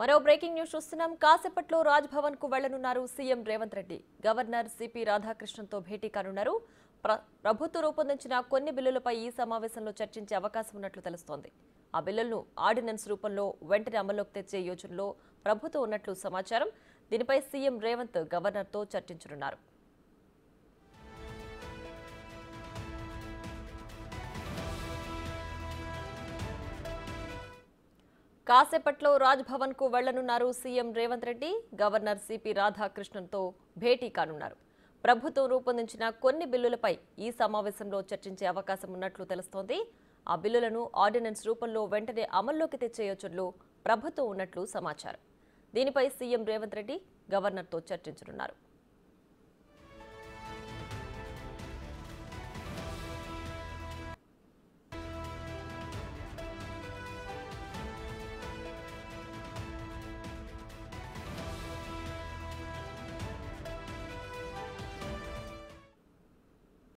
మరో breaking news చూస్తున్నాం. కాసేపట్లో రాజ్ భవన్ కు వెళ్లనున్నారు CM Revanth Reddy. Governor CP రాధాకృష్ణన్తో భేటీ కానున్నారు. ప్రభుత్వం రూపొందించిన కొన్ని బిల్లులపై ఈ సమావేశంలో చర్చించే అవకాశం ఉన్నట్లు తెలుస్తోంది. ఆ బిల్లులను ఆర్డినెన్స్ రూపంలో వెంటనే అమల్లోకి తెచ్చే యోచనలో ప్రభుత్వం ఉన్నట్లు సమాచారం. దీనిపై సీఎం రేవంత్ గవర్నర్తో చర్చించనున్నారు. కాసేపట్లో రాజ్ భవన్ కు వెళ్లనున్నారు CM Revanth Reddy. Governor CP రాధాకృష్ణన్తో భేటీ కానున్నారు. ప్రభుత్వం రూపొందించిన కొన్ని బిల్లులపై ఈ సమావేశంలో చర్చించే అవకాశం ఉన్నట్లు తెలుస్తోంది. ఆ బిల్లులను ఆర్డినెన్స్ రూపంలో వెంటనే అమల్లోకి తెచ్చే యోచనలో ప్రభుత్వం ఉన్నట్లు సమాచారం. దీనిపై సీఎం రేవంత్ రెడ్డి గవర్నర్తో చర్చించనున్నారు.